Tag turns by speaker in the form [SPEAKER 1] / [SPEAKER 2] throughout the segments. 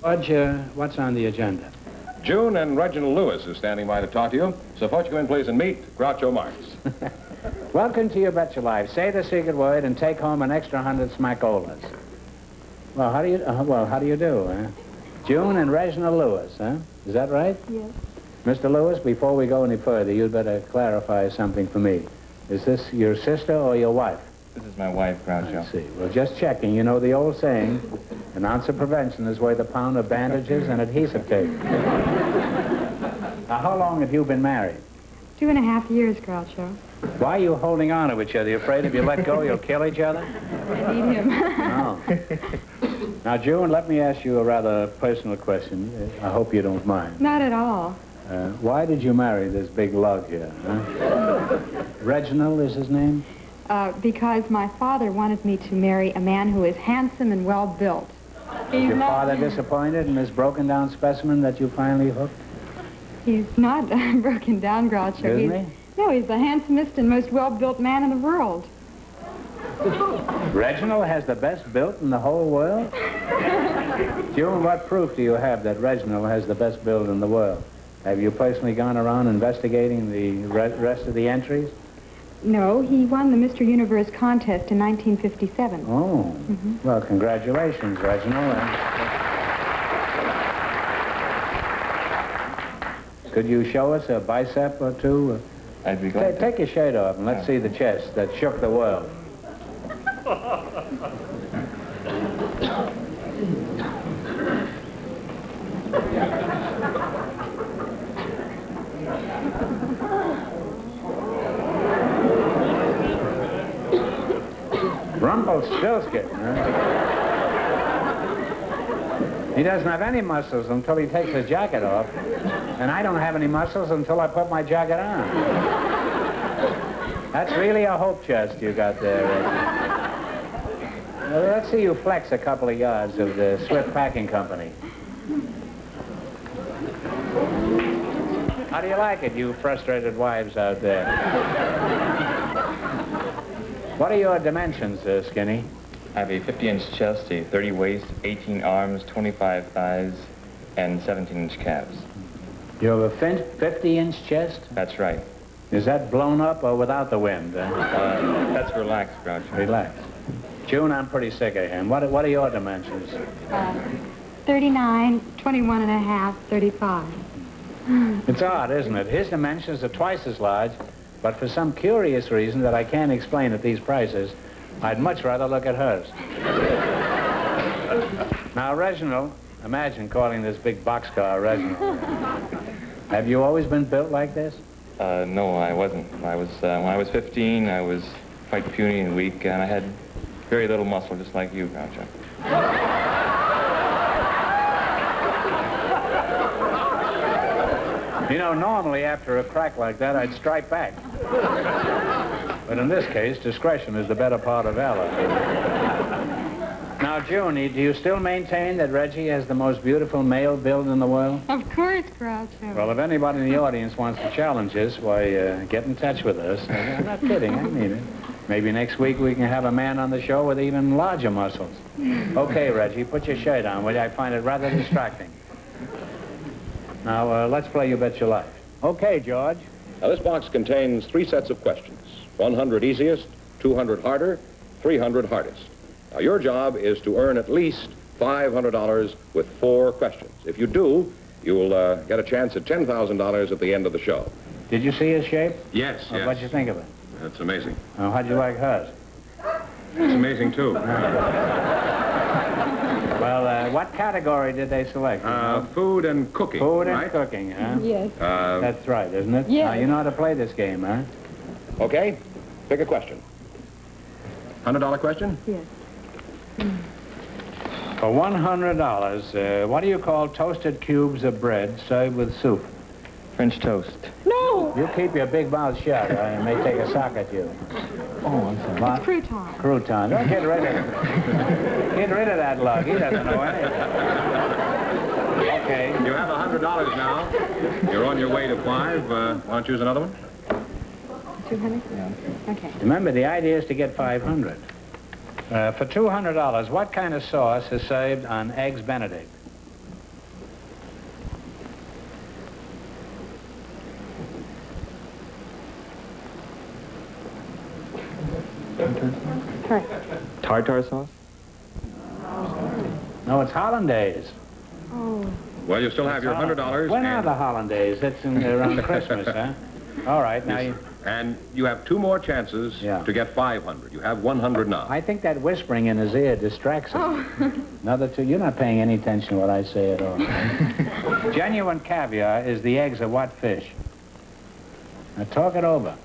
[SPEAKER 1] George, what's on the agenda?
[SPEAKER 2] June and Reginald Lewis is standing by to talk to you. So won't you come in, please, and meet Groucho Marx.
[SPEAKER 1] Welcome to You Bet Your Life. Say the secret word and take home an extra 100 smackolas. Well, how do you do, huh? June and Reginald Lewis, huh? Is that right?
[SPEAKER 3] Yes.
[SPEAKER 1] Mr. Lewis, before we go any further, you'd better clarify something for me. Is this your sister or your wife?
[SPEAKER 4] This is my wife, Groucho.
[SPEAKER 1] I see. Well, just checking. You know the old saying, an ounce of prevention is worth a pound of bandages and adhesive tape. Now, how long have you been married?
[SPEAKER 3] 2.5 years, Groucho.
[SPEAKER 1] Why are you holding on to each other? You afraid if you let go, you'll kill each other?
[SPEAKER 3] I need him.
[SPEAKER 1] No. Now, June, let me ask you a rather personal question. I hope you don't mind.
[SPEAKER 3] Not at all.
[SPEAKER 1] Why did you marry this big lug here, huh? Reginald is his name?
[SPEAKER 3] Because my father wanted me to marry a man who is handsome and well-built.
[SPEAKER 1] Was your father disappointed in this broken-down specimen that you finally hooked?
[SPEAKER 3] He's not broken down, Groucho.
[SPEAKER 1] Isn't he?
[SPEAKER 3] No, he's the handsomest and most well-built man in the world.
[SPEAKER 1] Reginald has the best built in the whole world? June, what proof do you have that Reginald has the best build in the world? Have you personally gone around investigating the rest of the entries?
[SPEAKER 3] No, he won the Mr. Universe contest in 1957.
[SPEAKER 1] Oh, well, congratulations, Reginald. Could you show us a bicep or two?
[SPEAKER 4] I'd be glad to.
[SPEAKER 1] Take your shirt off and let's see the chest that shook the world. Rumpelstiltskin, huh? He doesn't have any muscles until he takes his jacket off, and I don't have any muscles until I put my jacket on. That's really a hope chest you got there, Reggie. Well, let's see you flex a couple of yards of the Swift Packing Company. How do you like it, you frustrated wives out there? What are your dimensions, Skinny?
[SPEAKER 4] I have a 50-inch chest, a 30 waist, 18 arms, 25 thighs, and 17-inch calves.
[SPEAKER 1] You have a 50-inch chest?
[SPEAKER 4] That's right.
[SPEAKER 1] Is that blown up or without the wind?
[SPEAKER 4] That's relaxed, Groucho.
[SPEAKER 1] Relaxed. June, I'm pretty sick of him. What are your dimensions?
[SPEAKER 3] 39, 21 and a half, 35.
[SPEAKER 1] It's odd, isn't it? His dimensions are twice as large, but for some curious reason that I can't explain at these prices, I'd much rather look at hers. Now, Reginald, imagine calling this big boxcar Reginald. Have you always been built like this?
[SPEAKER 4] No, I wasn't. When I was 15, I was quite puny and weak, and I had very little muscle, just like you, Groucho.
[SPEAKER 1] You know, normally after a crack like that, I'd strike back. But in this case, discretion is the better part of valor. Now, Junie, do you still maintain that Reggie has the most beautiful male build in the world?
[SPEAKER 3] Of course, Groucho.
[SPEAKER 1] Well, if anybody in the audience wants to challenge us, why, get in touch with us. I'm not kidding, I mean it. Maybe next week we can have a man on the show with even larger muscles. Okay, Reggie, put your shirt on, will you? I find it rather distracting. Now, let's play You Bet Your Life. Okay, George.
[SPEAKER 2] Now, this box contains 3 sets of questions. 100 easiest, 200 harder, 300 hardest. Now, your job is to earn at least $500 with 4 questions. If you do, you'll get a chance at $10,000 at the end of the show.
[SPEAKER 1] Did you see his shape?
[SPEAKER 2] Yes, yes.
[SPEAKER 1] What'd you think of it?
[SPEAKER 2] That's amazing.
[SPEAKER 1] How'd you like hers?
[SPEAKER 2] It's amazing, too.
[SPEAKER 1] Well, what category did they select?
[SPEAKER 2] Food and cooking,
[SPEAKER 1] Food and
[SPEAKER 2] right?
[SPEAKER 1] cooking, huh?
[SPEAKER 3] Yes.
[SPEAKER 1] That's right, isn't it?
[SPEAKER 3] Yes.
[SPEAKER 1] Now, you know how to play this game, huh?
[SPEAKER 2] Okay, pick a question. $100 question?
[SPEAKER 3] Yes.
[SPEAKER 1] For $100, what do you call toasted cubes of bread served with soup?
[SPEAKER 4] French toast.
[SPEAKER 3] No!
[SPEAKER 1] You keep your big mouth shut, or I may take a sock at you.
[SPEAKER 4] Oh, I'm sorry.
[SPEAKER 1] What?
[SPEAKER 3] Crouton.
[SPEAKER 1] Crouton. Don't get rid of it. Get rid of that lug. He doesn't know anything. Okay.
[SPEAKER 2] You have $100 now. You're on your way to 5. Want to choose another one?
[SPEAKER 3] 200?
[SPEAKER 4] Yeah.
[SPEAKER 3] Okay.
[SPEAKER 1] Remember, the idea is to get 500. For $200, what kind of sauce is served on Eggs Benedict?
[SPEAKER 3] Right.
[SPEAKER 4] Tartar sauce?
[SPEAKER 1] No, it's hollandaise.
[SPEAKER 3] Oh.
[SPEAKER 2] Well, you still have your $100.
[SPEAKER 1] When are the hollandaise? It's around Christmas, huh? All right, now you...
[SPEAKER 2] And you have 2 more chances to get 500. You have 100 now.
[SPEAKER 1] I think that whispering in his ear distracts him.
[SPEAKER 3] Oh.
[SPEAKER 1] Another 2. You're not paying any attention to what I say at all. Genuine caviar is the eggs of what fish? Now talk it over.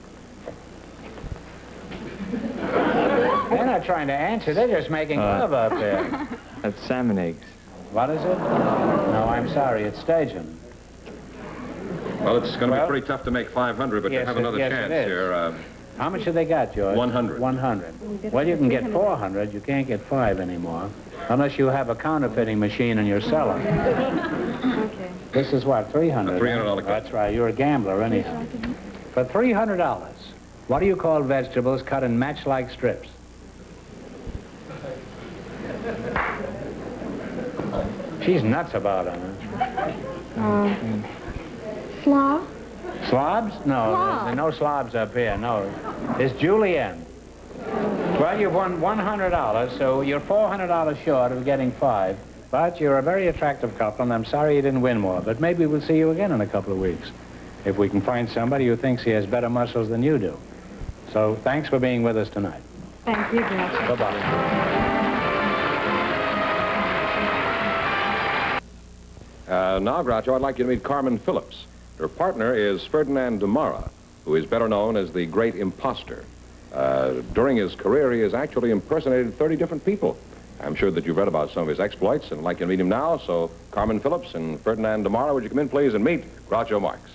[SPEAKER 1] They're not trying to answer. They're just making love up there.
[SPEAKER 4] That's salmon eggs.
[SPEAKER 1] What is it? No, I'm sorry. It's sturgeon.
[SPEAKER 2] Well, it's going to be pretty tough to make 500, but you have another chance here.
[SPEAKER 1] How much have they got, George?
[SPEAKER 2] 100.
[SPEAKER 1] 100. Well, you can get 400. You can't get 5 anymore. Unless you have a counterfeiting machine in your cellar.
[SPEAKER 3] Okay.
[SPEAKER 1] This is what, 300?
[SPEAKER 2] A $300 question.
[SPEAKER 1] That's right. You're a gambler, anyhow. For $300, what do you call vegetables cut in match-like strips? She's nuts about it, huh?
[SPEAKER 3] Slaw?
[SPEAKER 1] Slobs? No,
[SPEAKER 3] Slob.
[SPEAKER 1] there are no slobs up here, no. It's julienne. Well, you've won $100, so you're $400 short of getting 5. But you're a very attractive couple, and I'm sorry you didn't win more. But maybe we'll see you again in a couple of weeks, if we can find somebody who thinks he has better muscles than you do. So thanks for being with us tonight.
[SPEAKER 3] Thank you, Groucho.
[SPEAKER 1] Bye-bye.
[SPEAKER 2] Now, Groucho, I'd like you to meet Carmen Phillips. Her partner is Ferdinand Demara, who is better known as the great imposter. During his career, he has actually impersonated 30 different people. I'm sure that you've read about some of his exploits, and I'd like you to meet him now. So, Carmen Phillips and Ferdinand Demara, would you come in, please, and meet Groucho Marx.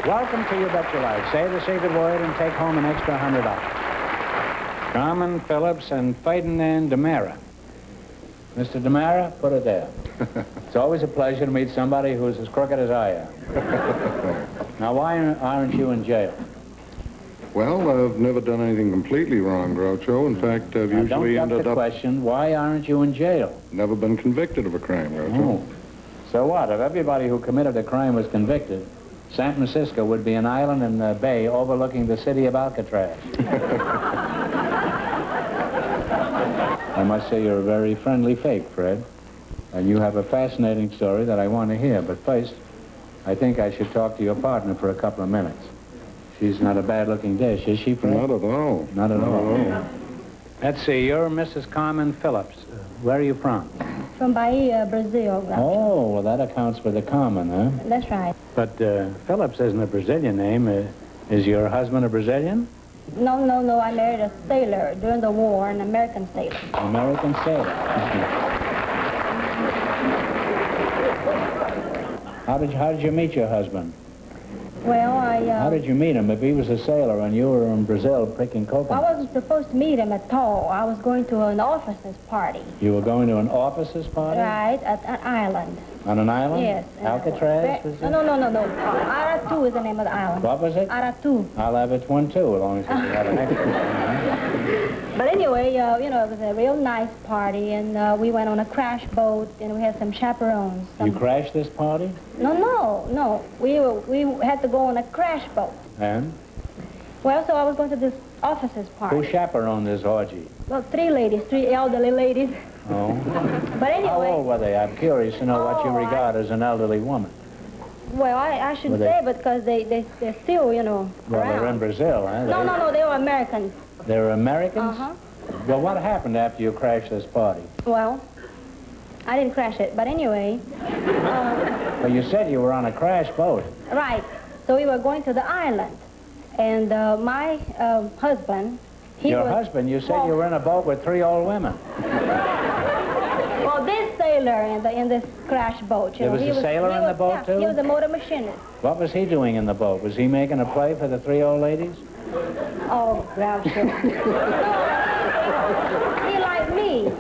[SPEAKER 1] Welcome to You Bet Your Life. Say the secret word and take home an extra $100. Carmen Phillips and Ferdinand Demara. Mr. Demara, put it there. It's always a pleasure to meet somebody who's as crooked as I am. Now, why aren't you in jail?
[SPEAKER 5] Well, I've never done anything completely wrong, Groucho. In fact, I've
[SPEAKER 1] Now,
[SPEAKER 5] usually
[SPEAKER 1] don't
[SPEAKER 5] ended
[SPEAKER 1] the
[SPEAKER 5] up...
[SPEAKER 1] question, why aren't you in jail?
[SPEAKER 5] Never been convicted of a crime, Groucho.
[SPEAKER 1] Oh. So what? If everybody who committed a crime was convicted, San Francisco would be an island in the bay overlooking the city of Alcatraz. I must say you're a very friendly fake, Fred. And you have a fascinating story that I want to hear. But first, I think I should talk to your partner for a couple of minutes. She's not a bad-looking dish, is she, Fred?
[SPEAKER 5] Not at all.
[SPEAKER 1] Not at all.
[SPEAKER 5] Not at all.
[SPEAKER 1] Let's see, you're Mrs. Carmen Phillips. Where are you from?
[SPEAKER 6] From Bahia, Brazil. Groucho.
[SPEAKER 1] Oh, well, that accounts for the Carmen, huh?
[SPEAKER 6] That's right.
[SPEAKER 1] But Phillips isn't a Brazilian name. Is your husband a Brazilian?
[SPEAKER 6] No. I married a sailor during the war, an American sailor.
[SPEAKER 1] American sailor. How did you meet your husband?
[SPEAKER 6] Well,
[SPEAKER 1] How did you meet him? If he was a sailor and you were in Brazil picking
[SPEAKER 6] I
[SPEAKER 1] coconuts.
[SPEAKER 6] wasn't supposed to meet him at all. I was going to an officers' party.
[SPEAKER 1] You were going to an officers' party?
[SPEAKER 6] Right, at an island.
[SPEAKER 1] On an island?
[SPEAKER 6] Yes.
[SPEAKER 1] Alcatraz? Was it?
[SPEAKER 6] No. Aratu is the name of the island.
[SPEAKER 1] What was it?
[SPEAKER 6] Aratu.
[SPEAKER 1] I'll have it one, too, as long as you have an extra.
[SPEAKER 6] But anyway, it was a real nice party, and we went on a crash boat, and we had some chaperones.
[SPEAKER 1] You crashed this party?
[SPEAKER 6] No. We had to go on a crash boat.
[SPEAKER 1] And?
[SPEAKER 6] Well, so I was going to this officers' party.
[SPEAKER 1] Who chaperoned this orgy?
[SPEAKER 6] Well, 3 ladies, 3 elderly ladies.
[SPEAKER 1] Oh.
[SPEAKER 6] But
[SPEAKER 1] How
[SPEAKER 6] anyway,
[SPEAKER 1] old were they? I'm curious to know what you regard as an elderly woman.
[SPEAKER 6] well, I
[SPEAKER 1] Were
[SPEAKER 6] shouldn't
[SPEAKER 1] they-
[SPEAKER 6] say, because they're still,
[SPEAKER 1] Well, they're in
[SPEAKER 6] around.
[SPEAKER 1] Brazil, huh?
[SPEAKER 6] No, they were Americans.
[SPEAKER 1] They're Americans?
[SPEAKER 6] Uh-huh.
[SPEAKER 1] Well, what happened after you crashed this party?
[SPEAKER 6] Well, I didn't crash it, but anyway,
[SPEAKER 1] Well, you said you were on a crash boat.
[SPEAKER 6] right. So we were going to the island, and my husband,
[SPEAKER 1] Your husband, you said you were in a boat with 3 old women.
[SPEAKER 6] Well, this sailor in this crash boat,
[SPEAKER 1] There was
[SPEAKER 6] he
[SPEAKER 1] a sailor in the boat,
[SPEAKER 6] yeah,
[SPEAKER 1] too?
[SPEAKER 6] He was a motor machinist.
[SPEAKER 1] What was he doing in the boat? Was he making a play for the 3 old ladies?
[SPEAKER 6] Oh, Groucho. He liked me.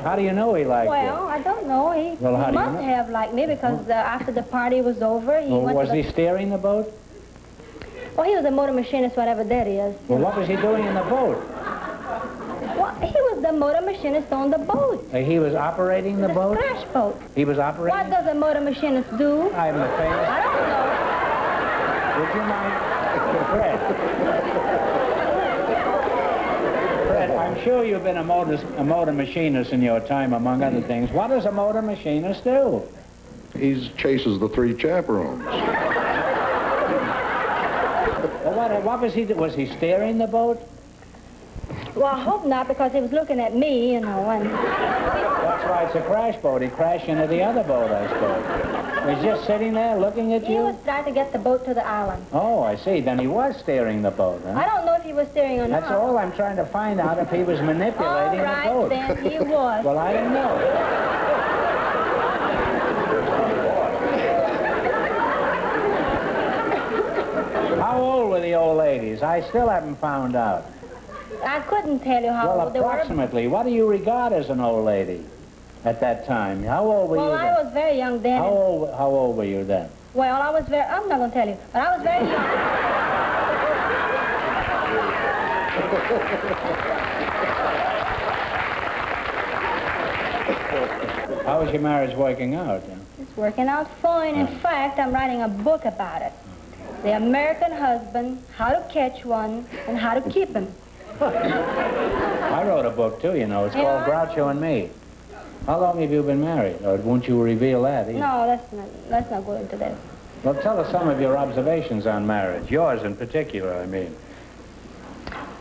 [SPEAKER 1] How do you know he liked
[SPEAKER 6] Well, I don't know. He
[SPEAKER 1] Well, how do you
[SPEAKER 6] must
[SPEAKER 1] know?
[SPEAKER 6] have liked me, because after the party was over, he
[SPEAKER 1] you? Well,
[SPEAKER 6] went
[SPEAKER 1] was
[SPEAKER 6] to
[SPEAKER 1] he
[SPEAKER 6] the...
[SPEAKER 1] steering the boat?
[SPEAKER 6] Well, he was a motor machinist, whatever that is.
[SPEAKER 1] Well, what was he doing in the boat?
[SPEAKER 6] Well, he was the motor machinist on the boat.
[SPEAKER 1] He was operating the boat?
[SPEAKER 6] Crash boat.
[SPEAKER 1] He was operating?
[SPEAKER 6] What does a motor machinist do?
[SPEAKER 1] I haven't a famous.
[SPEAKER 6] I don't know.
[SPEAKER 1] Would you mind? Fred. Fred, I'm sure you've been a motor machinist in your time, among other things. What does a motor machinist do?
[SPEAKER 5] He chases the three chaperones.
[SPEAKER 1] Well, what was he do? Was he steering the boat?
[SPEAKER 6] Well, I hope not, because he was looking at me, you know, and...
[SPEAKER 1] That's why it's a crash boat. He crashed into the other boat, I suppose. He's just sitting there looking at
[SPEAKER 6] He
[SPEAKER 1] you?
[SPEAKER 6] was trying to get the boat to the island.
[SPEAKER 1] Oh, I see. Then he was steering the boat, huh?
[SPEAKER 6] I don't know if he was steering or not.
[SPEAKER 1] That's all I'm trying to find out, if he was manipulating
[SPEAKER 6] All right,
[SPEAKER 1] the boat.
[SPEAKER 6] then he was.
[SPEAKER 1] Well, I don't know. How old were the old ladies? I still haven't found out.
[SPEAKER 6] I couldn't tell you how
[SPEAKER 1] Well,
[SPEAKER 6] old they were.
[SPEAKER 1] approximately, what do you regard as an old lady at that time? How old were
[SPEAKER 6] Well,
[SPEAKER 1] you
[SPEAKER 6] I
[SPEAKER 1] then?
[SPEAKER 6] was very young then.
[SPEAKER 1] How old were you then?
[SPEAKER 6] Well, I was very... I'm not going to tell you, but I was very young.
[SPEAKER 1] How was your marriage working out?
[SPEAKER 6] It's working out fine. In fact, I'm writing a book about it. The American Husband, How to Catch One, and How to Keep Him.
[SPEAKER 1] I wrote a book, too, you know. It's called
[SPEAKER 6] Yeah?
[SPEAKER 1] Groucho and Me. How long have you been married? Or won't you reveal that either?
[SPEAKER 6] No, let's not go into this.
[SPEAKER 1] Well, tell us some of your observations on marriage. Yours in particular, I mean.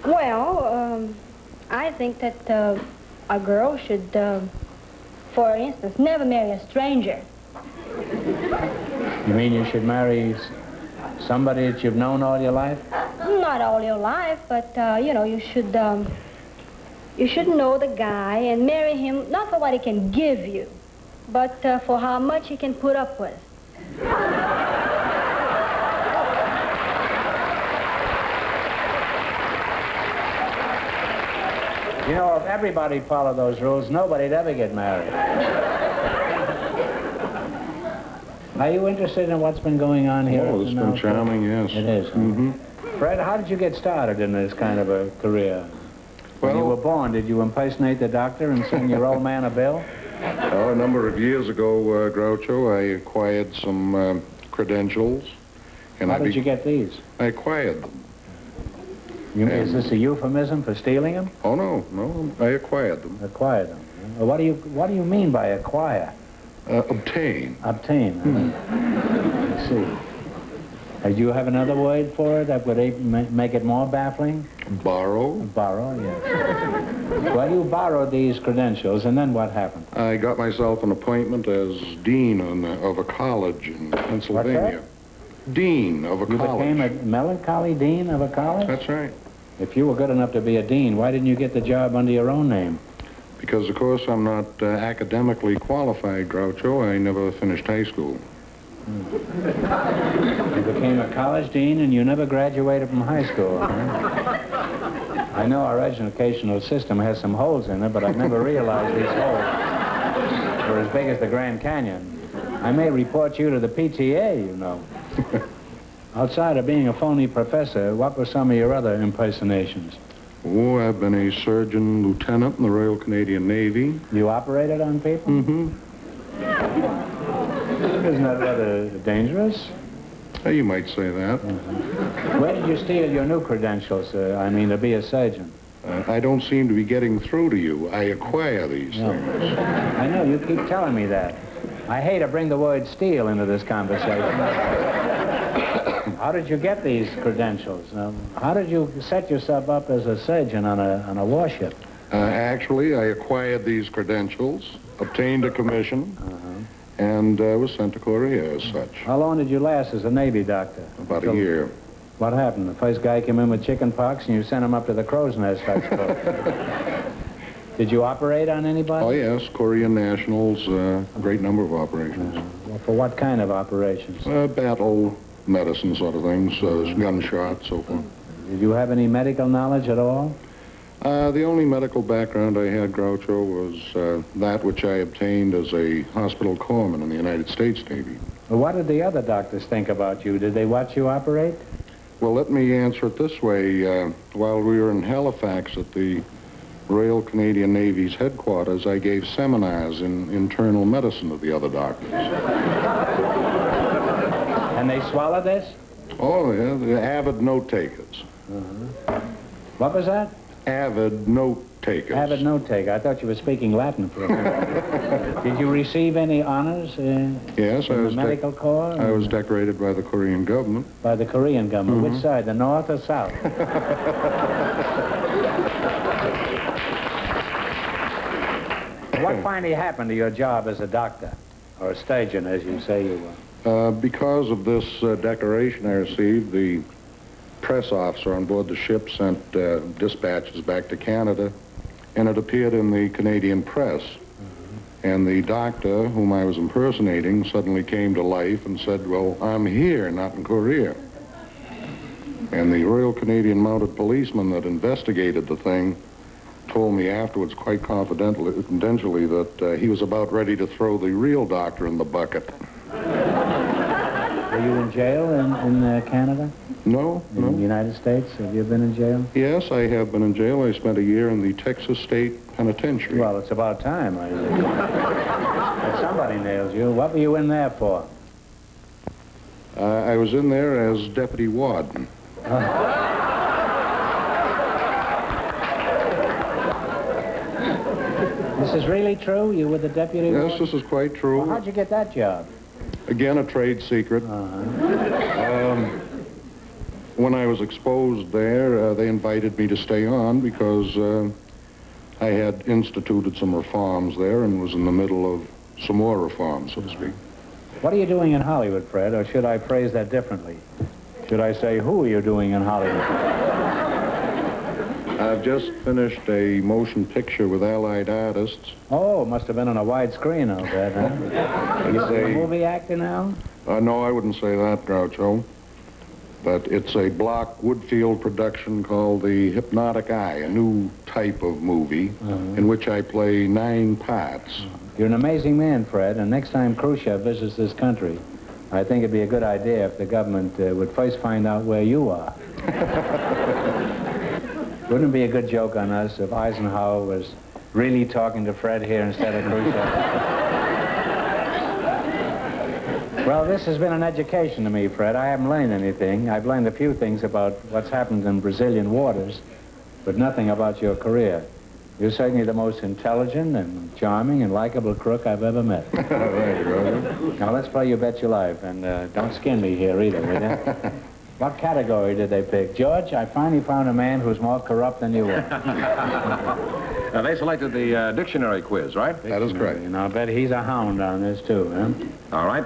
[SPEAKER 6] Well, I think that a girl should, for instance, never marry a stranger.
[SPEAKER 1] You mean you should marry somebody that you've known all your life?
[SPEAKER 6] Not all your life, but, you know, you should know the guy and marry him, not for what he can give you, but for how much he can put up with.
[SPEAKER 1] You know, if everybody followed those rules, nobody'd ever get married. Are you interested in what's been going on here?
[SPEAKER 5] Oh, it's been charming, yes.
[SPEAKER 1] It is. Huh?
[SPEAKER 5] Mm-hmm.
[SPEAKER 1] Fred, how did you get started in this kind of a career? When you were born, did you impersonate the doctor and send your old man a bill?
[SPEAKER 5] Oh, a number of years ago, Groucho, I acquired some credentials. And
[SPEAKER 1] How did you get these?
[SPEAKER 5] I acquired them.
[SPEAKER 1] Is this a euphemism for stealing them?
[SPEAKER 5] Oh, no, I acquired them.
[SPEAKER 1] Acquired them. Well, what do you mean by acquire?
[SPEAKER 5] Obtain.
[SPEAKER 1] Obtain. Let's see. Do you have another word for it that would make it more baffling?
[SPEAKER 5] Borrow.
[SPEAKER 1] Borrow, yes. Well, you borrowed these credentials, and then what happened?
[SPEAKER 5] I got myself an appointment as dean of a college in Pennsylvania. Dean of a college.
[SPEAKER 1] You became a melancholy dean of a college?
[SPEAKER 5] That's right.
[SPEAKER 1] If you were good enough to be a dean, why didn't you get the job under your own name?
[SPEAKER 5] Because, of course, I'm not academically qualified, Groucho. I never finished high school.
[SPEAKER 1] You became a college dean and you never graduated from high school, huh? I know our educational system has some holes in it, but I've never realized these holes were as big as the Grand Canyon. I may report you to the PTA, you know. Outside of being a phony professor, what were some of your other impersonations?
[SPEAKER 5] Oh, I've been a surgeon lieutenant in the Royal Canadian Navy.
[SPEAKER 1] You operated on people?
[SPEAKER 5] Mm-hmm.
[SPEAKER 1] Isn't that rather dangerous?
[SPEAKER 5] You might say that.
[SPEAKER 1] Where did you steal your new credentials, I mean, to be a surgeon?
[SPEAKER 5] I don't seem to be getting through to you. I acquire these things.
[SPEAKER 1] I know, you keep telling me that. I hate to bring the word steal into this conversation. How did you get these credentials? How did you set yourself up as a surgeon on a warship?
[SPEAKER 5] Actually, I acquired these credentials, obtained a commission, and was sent to Korea as such.
[SPEAKER 1] How long did you last as a Navy doctor?
[SPEAKER 5] About a year.
[SPEAKER 1] What happened? The first guy came in with chicken pox and you sent him up to the crow's nest, I suppose. Did you operate on anybody?
[SPEAKER 5] Oh, yes, Korean nationals, a great number of operations.
[SPEAKER 1] Well, for what kind of operations?
[SPEAKER 5] Battle medicine sort of things, gunshots, so forth.
[SPEAKER 1] Did you have any medical knowledge at all?
[SPEAKER 5] The only medical background I had, Groucho, was that which I obtained as a hospital corpsman in the United States Navy.
[SPEAKER 1] Well, what did the other doctors think about you? Did they watch you operate?
[SPEAKER 5] Well, let me answer it this way. While we were in Halifax at the Royal Canadian Navy's headquarters, I gave seminars in internal medicine to the other doctors.
[SPEAKER 1] And they swallowed this?
[SPEAKER 5] Oh, yeah, they're avid note takers.
[SPEAKER 1] What was that?
[SPEAKER 5] Avid note takers.
[SPEAKER 1] Avid note taker. I thought you were speaking Latin for a minute. Did you receive any honors
[SPEAKER 5] Yes,
[SPEAKER 1] in the medical corps?
[SPEAKER 5] I was decorated by the Korean government.
[SPEAKER 1] By the Korean government. Which side, the north or south? What finally happened to your job as a doctor? Or a sturgeon, as you say you were?
[SPEAKER 5] Because of this decoration I received, the press officer on board the ship sent dispatches back to Canada, and it appeared in the Canadian press. And the doctor, whom I was impersonating, suddenly came to life and said, well, I'm here, not in Korea. And the Royal Canadian Mounted Policeman that investigated the thing told me afterwards, quite confidentially, that he was about ready to throw the real doctor in the bucket.
[SPEAKER 1] Were you in jail in Canada?
[SPEAKER 5] No, no.
[SPEAKER 1] In the United States? Have you been in jail?
[SPEAKER 5] Yes, I have been in jail. I spent a year in the Texas State Penitentiary.
[SPEAKER 1] Well, it's about time. That somebody nails you. What were you in there for?
[SPEAKER 5] I was in there as deputy warden.
[SPEAKER 1] This is really true? You were the deputy warden?
[SPEAKER 5] Yes, this is quite true.
[SPEAKER 1] Well, how'd you get that job?
[SPEAKER 5] Again, a trade secret. When I was exposed there, they invited me to stay on because I had instituted some reforms there and was in the middle of some more reforms, so to speak.
[SPEAKER 1] What are you doing in Hollywood, Fred? Or should I phrase that differently? Should I say, who are you doing in Hollywood?
[SPEAKER 5] I've just finished a motion picture with Allied artists.
[SPEAKER 1] Oh, must have been on a wide screen, I'll bet, huh? Are you a movie actor now?
[SPEAKER 5] No, I wouldn't say that, Groucho. But it's a Block Woodfield production called The Hypnotic Eye, a new type of movie in which I play 9 parts.
[SPEAKER 1] You're an amazing man, Fred, and next time Khrushchev visits this country, I think it'd be a good idea if the government would first find out where you are. Wouldn't it be a good joke on us if Eisenhower was really talking to Fred here instead of Khrushchev? Well, this has been an education to me, Fred. I haven't learned anything. I've learned a few things about what's happened in Brazilian waters, but nothing about your career. You're certainly the most intelligent and charming and likable crook I've ever met.
[SPEAKER 5] Thank you, Roger.
[SPEAKER 1] Now, let's play You Bet Your Life, and don't skin me here either, will you? What category did they pick? George, I finally found a man who's more corrupt than you are.
[SPEAKER 2] Now, they selected the dictionary quiz, right?
[SPEAKER 5] That is correct.
[SPEAKER 1] And I'll bet he's a hound on this, too, huh?
[SPEAKER 2] All right,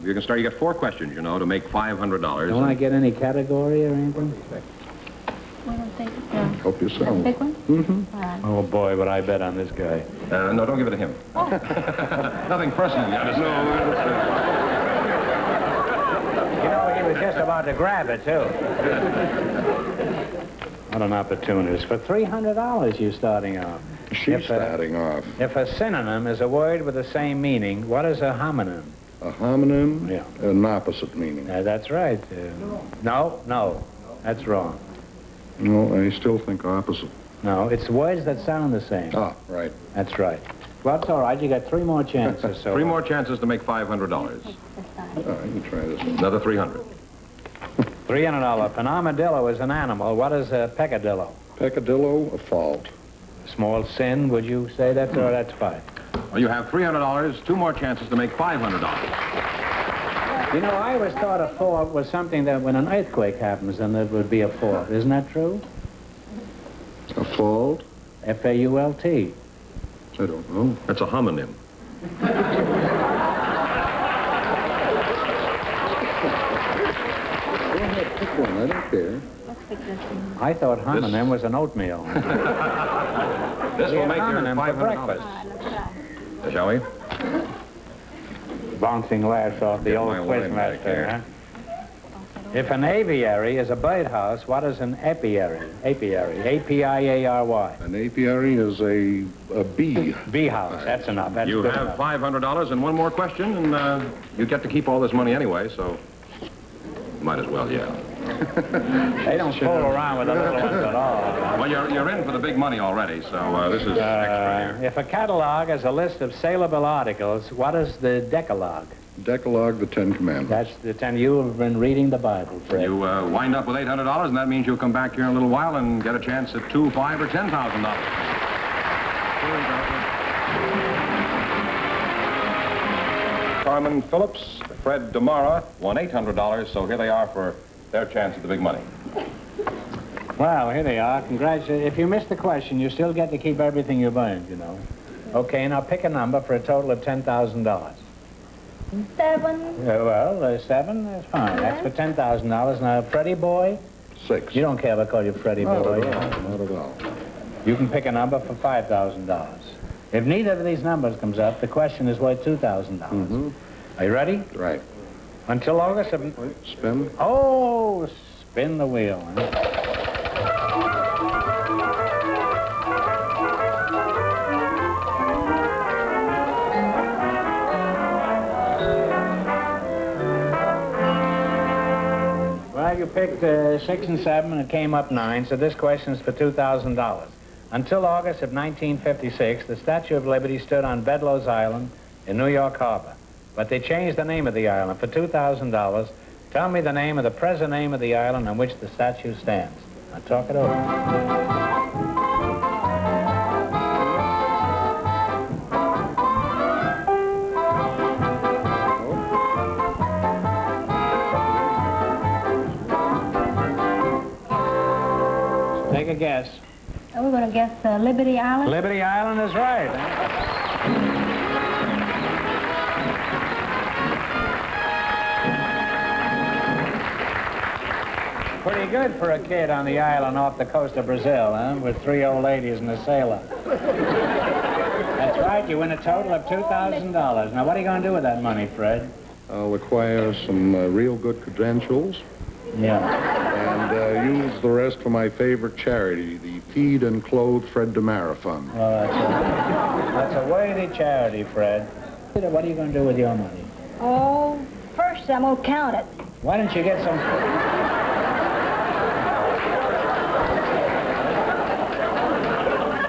[SPEAKER 2] you can start. You get 4 questions, you know, to make $500.
[SPEAKER 1] Don't I get any category or anything?
[SPEAKER 6] I don't think so.
[SPEAKER 5] Help yourself.
[SPEAKER 6] Big one?
[SPEAKER 5] Mm-hmm.
[SPEAKER 1] Oh, boy, but I bet on this guy.
[SPEAKER 2] No, don't give it to him. Nothing personal, you understand?
[SPEAKER 1] You know, he was just about to grab it, too. What an opportunist. For $300 you're starting off.
[SPEAKER 5] She's starting off.
[SPEAKER 1] If a synonym is a word with the same meaning, what is a homonym?
[SPEAKER 5] A homonym?
[SPEAKER 1] Yeah.
[SPEAKER 5] An opposite meaning.
[SPEAKER 1] That's right. No, that's wrong.
[SPEAKER 5] No, I still think opposite.
[SPEAKER 1] No, it's words that sound the same.
[SPEAKER 5] Ah, right.
[SPEAKER 1] That's right. Well, it's all right. You got 3 more chances. So
[SPEAKER 2] 3 more chances to make $500.
[SPEAKER 5] I can try this.
[SPEAKER 2] Another $300.
[SPEAKER 1] $300. An armadillo is an animal. What is a peccadillo?
[SPEAKER 5] Peccadillo, a fault.
[SPEAKER 1] Small sin, would you say that? Or that's fine.
[SPEAKER 2] Well, you have $300, 2 more chances to make $500.
[SPEAKER 1] You know, I always thought a fault was something that when an earthquake happens, then it would be a fault. Isn't that true?
[SPEAKER 5] A fault?
[SPEAKER 1] F-A-U-L-T.
[SPEAKER 5] I don't know.
[SPEAKER 2] That's a homonym.
[SPEAKER 5] Go ahead, pick one. I don't care.
[SPEAKER 1] I thought homonym was an oatmeal.
[SPEAKER 2] This will make your
[SPEAKER 1] homonym for
[SPEAKER 2] $500.
[SPEAKER 1] breakfast.
[SPEAKER 2] Shall we?
[SPEAKER 1] Bouncing laughs off the
[SPEAKER 2] Get
[SPEAKER 1] old
[SPEAKER 2] my wine back
[SPEAKER 1] quizmaster,
[SPEAKER 2] here.
[SPEAKER 1] huh? If an aviary is a birdhouse, what is an apiary? Apiary. A-P-I-A-R-Y.
[SPEAKER 5] An apiary is a bee.
[SPEAKER 1] Bee house. That's enough. That's
[SPEAKER 2] You
[SPEAKER 1] good
[SPEAKER 2] have
[SPEAKER 1] enough.
[SPEAKER 2] $500 and 1 more question, and you get to keep all this money anyway, so might as well, yeah.
[SPEAKER 1] They don't fool around with the little ones at all.
[SPEAKER 2] Well, you're in for the big money already, so this is extra here.
[SPEAKER 1] If a catalog is a list of saleable articles, what is the decalogue?
[SPEAKER 5] Decalogue, the 10 Commandments.
[SPEAKER 1] That's the 10. You have been reading the Bible, Fred.
[SPEAKER 2] You wind up with $800, and that means you'll come back here in a little while and get a chance at $2,000, $5,000, or $10,000. Carmen Phillips, Fred Demara won $800, so here they are for their chance at the big money.
[SPEAKER 1] Well, here they are. Congratulations. If you missed the question, you still get to keep everything you've earned, you know. Okay, now pick a number for a total of $10,000.
[SPEAKER 6] 7.
[SPEAKER 1] Well, 7 is fine. That's for $10,000. Now, Freddie boy?
[SPEAKER 5] 6.
[SPEAKER 1] You don't care if I call you Freddie
[SPEAKER 5] Not
[SPEAKER 1] boy.
[SPEAKER 5] at all. Not at all.
[SPEAKER 1] You can pick a number for $5,000. If neither of these numbers comes up, the question is worth $2,000.
[SPEAKER 5] Mm-hmm.
[SPEAKER 1] Are you ready?
[SPEAKER 5] Right.
[SPEAKER 1] Until August of...
[SPEAKER 5] Spin.
[SPEAKER 1] Oh, spin the wheel. Huh? Well, you picked 6 and 7, and it came up 9, so this question is for $2,000. Until August of 1956, the Statue of Liberty stood on Bedloe's Island in New York Harbor. But they changed the name of the island. For $2,000, tell me the name of the present name of the island on which the statue stands. Now talk it over. Take a guess.
[SPEAKER 6] We're going to guess Liberty Island.
[SPEAKER 1] Liberty Island is right. Pretty good for a kid on the island off the coast of Brazil, huh? With 3 old ladies and a sailor. That's right, you win a total of $2,000. Now, what are you going to do with that money, Fred?
[SPEAKER 5] I'll acquire some real good credentials.
[SPEAKER 1] Yeah.
[SPEAKER 5] And use the rest for my favorite charity, the Feed and Clothe Fred Demara Fund.
[SPEAKER 1] Well, that's a worthy charity, Fred. What are you going to do with your money?
[SPEAKER 6] Oh, first I'm going to count it.
[SPEAKER 1] Why don't you get some...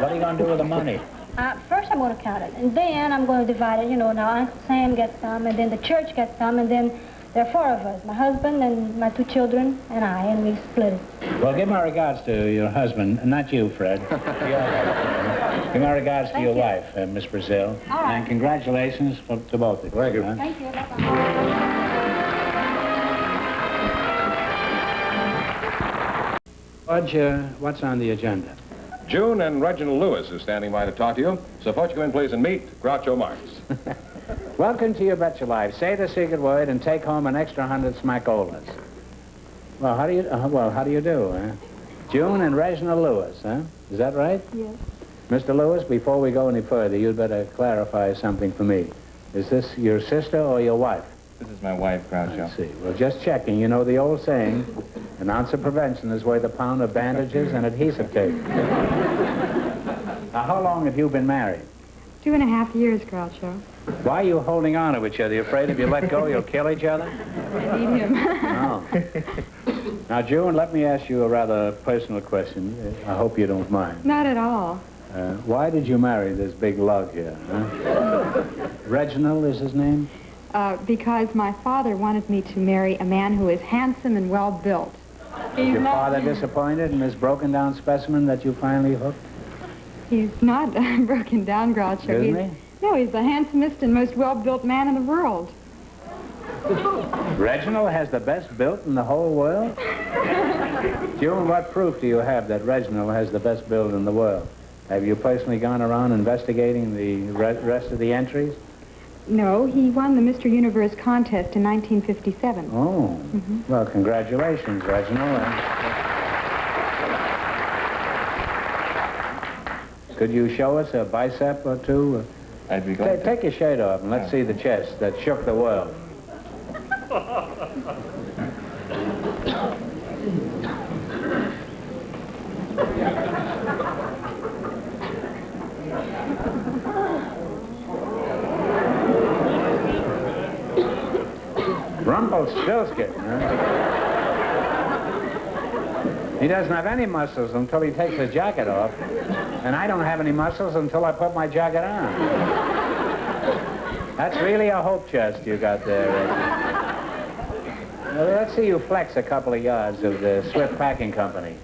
[SPEAKER 1] What are you going to do with the money?
[SPEAKER 6] First I'm going to count it, and then I'm going to divide it. You know, now Uncle Sam gets some, and then the church gets some, and then there are 4 of us, my husband and my 2 children and I, and we split it.
[SPEAKER 1] Well, give my regards to your husband, not you, Fred. Give my regards to your wife, Miss Brazil.
[SPEAKER 6] All right.
[SPEAKER 1] And congratulations to both of you.
[SPEAKER 5] Thank you.
[SPEAKER 6] Thank you. Bye-bye.
[SPEAKER 1] Budge, what's on the agenda?
[SPEAKER 2] June and Reginald Lewis is standing by to talk to you. So won't you come in, please, and meet Groucho Marx.
[SPEAKER 1] Welcome to your Bet Your Life. Say the secret word and take home an extra 100 smackolas. Well, how do you do, huh? June and Reginald Lewis, huh? Is that right?
[SPEAKER 3] Yes.
[SPEAKER 1] Mr. Lewis, before we go any further, you'd better clarify something for me. Is this your sister or your wife?
[SPEAKER 4] This is my wife, Groucho.
[SPEAKER 1] I see. Well, just checking. You know the old saying, an ounce of prevention is worth a pound of bandages and adhesive tape. Now, how long have you been married?
[SPEAKER 3] 2.5 years, Groucho.
[SPEAKER 1] Why are you holding on to each other? You afraid if you let go, you'll kill each other?
[SPEAKER 3] I need him.
[SPEAKER 1] No. Now, June, let me ask you a rather personal question. I hope you don't mind.
[SPEAKER 3] Not at all.
[SPEAKER 1] Why did you marry this big lug here, huh? Reginald is his name?
[SPEAKER 3] Because my father wanted me to marry a man who is handsome and well-built.
[SPEAKER 1] Was your father disappointed in this broken-down specimen that you finally hooked?
[SPEAKER 3] He's not broken down, Groucho.
[SPEAKER 1] Isn't he?
[SPEAKER 3] No, he's the handsomest and most well-built man in the world.
[SPEAKER 1] Reginald has the best built in the whole world? June, what proof do you have that Reginald has the best build in the world? Have you personally gone around investigating the rest of the entries?
[SPEAKER 3] No, he won the Mr. Universe contest in 1957.
[SPEAKER 1] Oh, well, congratulations, Reginald. Could you show us a bicep or two?
[SPEAKER 4] I'd be glad to.
[SPEAKER 1] Take your shirt off and let's see the chest that shook the world. Rumpelstiltskin, huh? He doesn't have any muscles until he takes his jacket off, and I don't have any muscles until I put my jacket on. That's really a hope chest you got there, Reggie. Well, let's see you flex a couple of yards of the Swift Packing Company.